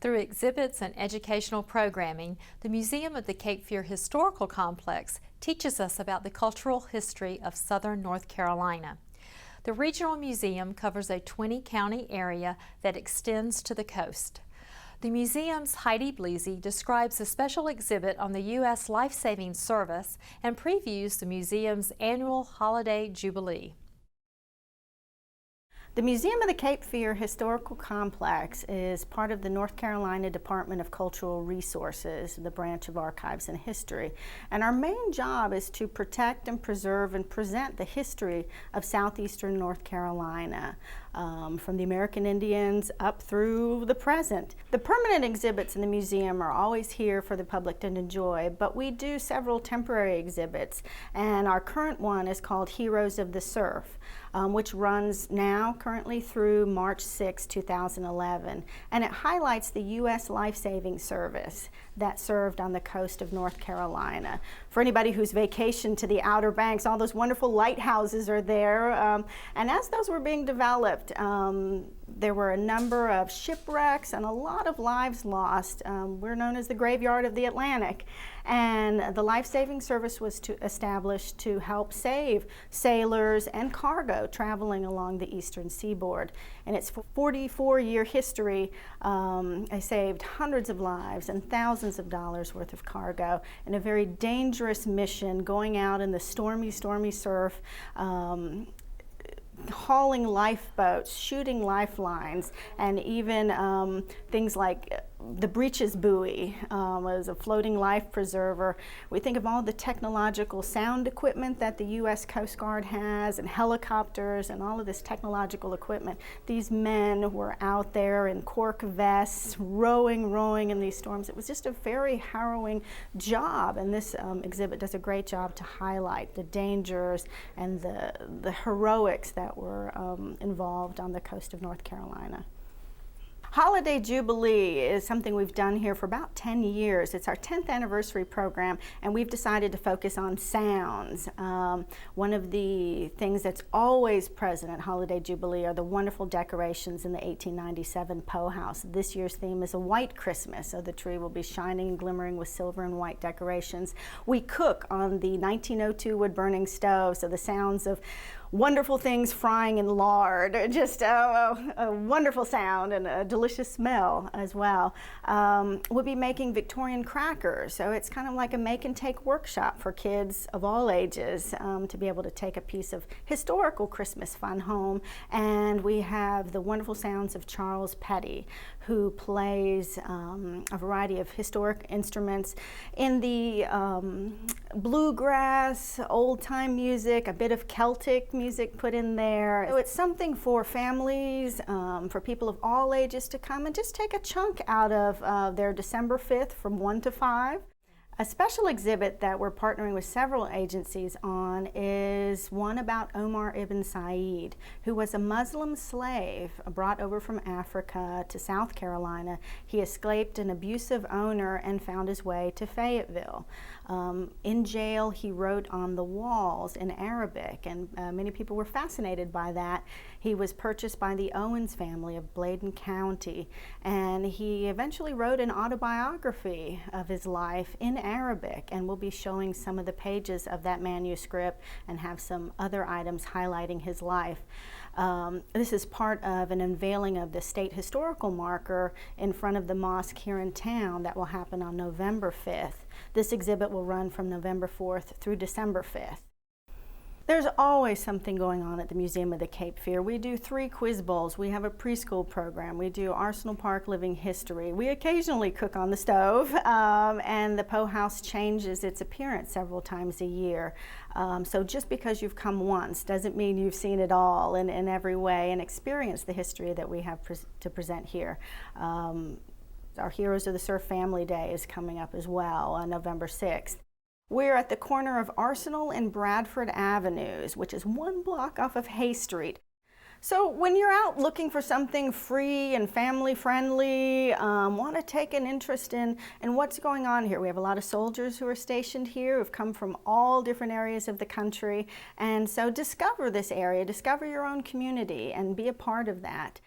Through exhibits and educational programming, the Museum of the Cape Fear Historical Complex teaches us about the cultural history of southern North Carolina. The Regional Museum covers a 20-county area that extends to the coast. The museum's Heidi Bleasy describes a special exhibit on the U.S. Life-Saving Service and previews the museum's annual Holiday Jubilee. The Museum of the Cape Fear Historical Complex is part of the North Carolina Department of Cultural Resources, the branch of Archives and History. And our main job is to protect and preserve and present the history of southeastern North Carolina, from the American Indians up through the present. The permanent exhibits in the museum are always here for the public to enjoy, but we do several temporary exhibits, and our current one is called Heroes of the Surf, which runs now currently through March 6, 2011, and it highlights the U.S. Life-Saving Service that served on the coast of North Carolina. For anybody who's vacationed to the Outer Banks, all those wonderful lighthouses are there, and as those were being developed, there were a number of shipwrecks and a lot of lives lost. We're known as the graveyard of the Atlantic, and the Life-Saving Service was established to help save sailors and cargo traveling along the eastern seaboard. In its 44-year history, they saved hundreds of lives and thousands of dollars worth of cargo in a very dangerous mission, going out in the stormy surf, hauling lifeboats, shooting lifelines, and even things like the breeches buoy was a floating life preserver. We think of all the technological sound equipment that the U.S. Coast Guard has, and helicopters, and all of this technological equipment. These men were out there in cork vests, rowing in these storms. It was just a very harrowing job, and this exhibit does a great job to highlight the dangers and the heroics that were involved on the coast of North Carolina. Holiday Jubilee is something we've done here for about 10 years. It's our 10th anniversary program, and we've decided to focus on sounds. One of the things that's always present at Holiday Jubilee are the wonderful decorations in the 1897 Poe House. This year's theme is a white Christmas, so the tree will be shining and glimmering with silver and white decorations. We cook on the 1902 wood-burning stove, so the sounds of wonderful things frying in lard, just a wonderful sound and a delicious smell as well. We'll be making Victorian crackers, so it's kind of like a make and take workshop for kids of all ages to be able to take a piece of historical Christmas fun home. And we have the wonderful sounds of Charles Petty, who plays a variety of historic instruments in the bluegrass, old-time music, a bit of Celtic music put in there. So it's something for families, for people of all ages to come and just take a chunk out of their December 5th from 1 to 5. A special exhibit that we're partnering with several agencies on is one about Omar ibn Said, who was a Muslim slave brought over from Africa to South Carolina. He escaped an abusive owner and found his way to Fayetteville. In jail, he wrote on the walls in Arabic, and many people were fascinated by that. He was purchased by the Owens family of Bladen County, and he eventually wrote an autobiography of his life in Arabic, and we'll be showing some of the pages of that manuscript and have some other items highlighting his life. This is part of an unveiling of the state historical marker in front of the mosque here in town that will happen on November 5th. This exhibit will run from November 4th through December 5th. There's always something going on at the Museum of the Cape Fear. We do 3 quiz bowls. We have a preschool program. We do Arsenal Park Living History. We occasionally cook on the stove, and the Poe House changes its appearance several times a year. So just because you've come once doesn't mean you've seen it all in every way and experienced the history that we have to present here. Our Heroes of the Surf Family Day is coming up as well on November 6th. We're at the corner of Arsenal and Bradford Avenues, which is 1 block off of Hay Street. So when you're out looking for something free and family-friendly, want to take an interest in what's going on here. We have a lot of soldiers who are stationed here who've come from all different areas of the country. And so discover this area, discover your own community, and be a part of that.